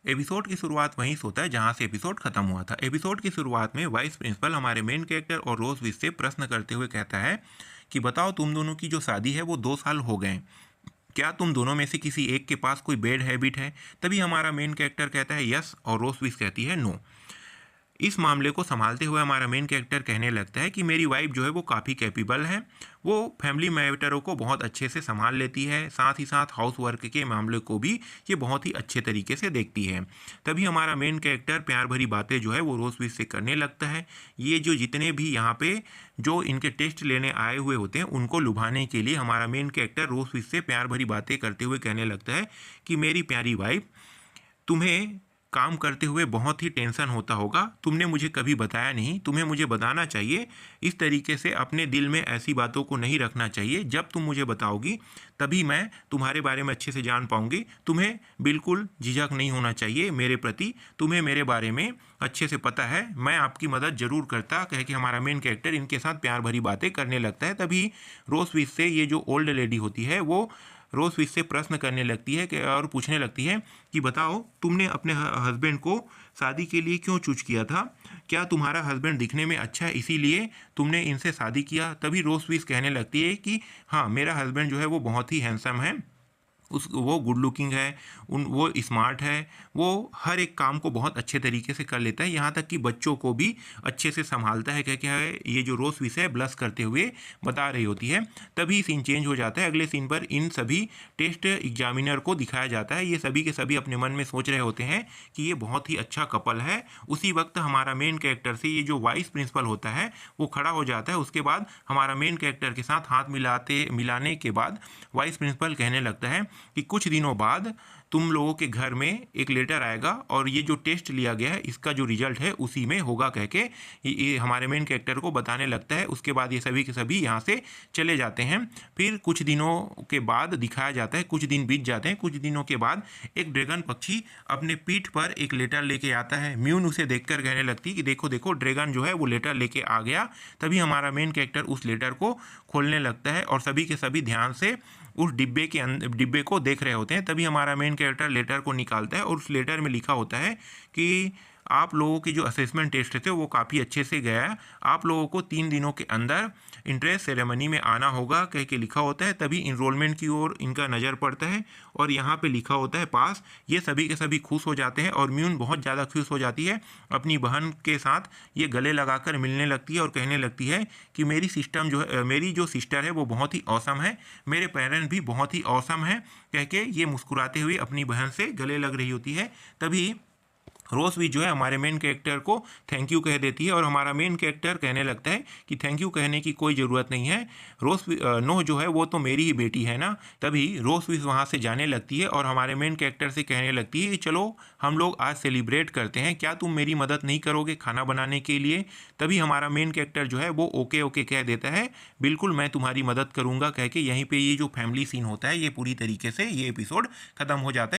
Episode की शुरुआत वहीं से होता है जहां से एपिसोड खत्म हुआ था। एपिसोड की शुरुआत में वाइस प्रिंसिपल हमारे मेन कैरेक्टर और रोज विश से प्रश्न करते हुए कहता है कि बताओ, तुम दोनों की जो शादी है वो 2 साल हो गए, क्या तुम दोनों में से किसी एक के पास कोई बैड हैबिट है? तभी हमारा मेन कैरेक्टर कहता है यस, और रोज विश कहती है नो। इस मामले को संभालते हुए हमारा मेन कैरेक्टर कहने लगता है कि मेरी वाइफ जो है वो काफ़ी कैपेबल है, वो फैमिली मैटरों को बहुत अच्छे से संभाल लेती है, साथ ही साथ हाउस वर्क के मामले को भी ये बहुत ही अच्छे तरीके से देखती है। तभी हमारा मेन कैरेक्टर प्यार भरी बातें जो है वो रोजविश से करने लगता है। ये जो जितने भी यहाँ पे जो इनके टेस्ट लेने आए हुए होते हैं उनको लुभाने के लिए हमारा मेन कैरेक्टर रोजविश से प्यार भरी बातें करते हुए कहने लगता है कि मेरी प्यारी वाइफ, तुम्हें काम करते हुए बहुत ही टेंशन होता होगा, तुमने मुझे कभी बताया नहीं, तुम्हें मुझे बताना चाहिए। इस तरीके से अपने दिल में ऐसी बातों को नहीं रखना चाहिए, जब तुम मुझे बताओगी तभी मैं तुम्हारे बारे में अच्छे से जान पाऊंगी। तुम्हें बिल्कुल झिझक नहीं होना चाहिए मेरे प्रति, तुम्हें मेरे बारे में अच्छे से पता है, मैं आपकी मदद जरूर करता, कह के हमारा मेन कैरेक्टर इनके साथ प्यार भरी बातें करने लगता है। तभी रोजविश से ये जो ओल्ड लेडी होती है वो रोजविश से प्रश्न करने लगती है कि और पूछने लगती है कि बताओ, तुमने अपने हस्बैंड को शादी के लिए क्यों चूज किया था? क्या तुम्हारा हस्बैंड दिखने में अच्छा है इसीलिए तुमने इनसे शादी किया? तभी रोजविश कहने लगती है कि हाँ, मेरा हस्बैंड जो है वो बहुत ही हैंडसम है, वो गुड लुकिंग है, वो स्मार्ट है, वो हर एक काम को बहुत अच्छे तरीके से कर लेता है, यहाँ तक कि बच्चों को भी अच्छे से संभालता है। क्या क्या है ये जो रोज विषय ब्लश करते हुए बता रही होती है। तभी सीन चेंज हो जाता है। अगले सीन पर इन सभी टेस्ट एग्जामिनर को दिखाया जाता है। ये सभी के सभी अपने मन में सोच रहे होते हैं कि ये बहुत ही अच्छा कपल है। उसी वक्त हमारा मेन कैरेक्टर से ये जो वाइस प्रिंसिपल होता है वो खड़ा हो जाता है। उसके बाद हमारा मेन कैरेक्टर के साथ हाथ मिलाने के बाद वाइस प्रिंसिपल कहने लगता है कि कुछ दिनों बाद तुम लोगों के घर में एक लेटर आएगा और ये जो टेस्ट लिया गया है इसका जो रिजल्ट है उसी में होगा, कह के ये हमारे मेन कैरेक्टर को बताने लगता है। उसके बाद ये सभी के सभी यहाँ से चले जाते हैं। फिर कुछ दिनों के बाद दिखाया जाता है, कुछ दिन बीत जाते हैं। कुछ दिनों के बाद एक ड्रैगन पक्षी अपने पीठ पर एक लेटर लेके आता है। म्यून उसे देखकर कहने लगती है कि देखो देखो, ड्रैगन जो है वो लेटर लेके आ गया। तभी हमारा मेन कैरेक्टर उस लेटर को खोलने लगता है और सभी के सभी ध्यान से उस डिब्बे को देख रहे होते हैं। तभी हमारा मेन कैरेक्टर लेटर को निकालता है और उस लेटर में लिखा होता है कि आप लोगों की जो असेसमेंट टेस्ट थे वो काफ़ी अच्छे से गया है, आप लोगों को 3 दिनों के अंदर इंट्रेंस सेरेमनी में आना होगा, कह के लिखा होता है। तभी इनरोलमेंट की ओर इनका नज़र पड़ता है और यहाँ पे लिखा होता है पास। ये सभी के सभी खुश हो जाते हैं और म्यून बहुत ज़्यादा खुश हो जाती है। अपनी बहन के साथ ये गले लगाकर मिलने लगती है और कहने लगती है कि मेरी जो सिस्टर है वो बहुत ही औसम है, मेरे पेरेंट्स भी बहुत ही औसम है, कह के ये मुस्कुराते हुए अपनी बहन से गले लग रही होती है। तभी रोज भी जो है हमारे मेन कैरेक्टर को थैंक यू कह देती है और हमारा मेन कैरेक्टर कहने लगता है कि थैंक यू कहने की कोई ज़रूरत नहीं है, नोह जो है वो तो मेरी ही बेटी है ना। तभी रोज भी वहाँ से जाने लगती है और हमारे मेन कैरेक्टर से कहने लगती है कि चलो हम लोग आज सेलिब्रेट करते हैं, क्या तुम मेरी मदद नहीं करोगे खाना बनाने के लिए? तभी हमारा मेन कैरेक्टर जो है वो ओके ओके कह देता है, बिल्कुल मैं तुम्हारी मदद करूँगा, कह के यहीं पर ये जो फैमिली सीन होता है ये पूरी तरीके से ये एपिसोड खत्म हो जाता है।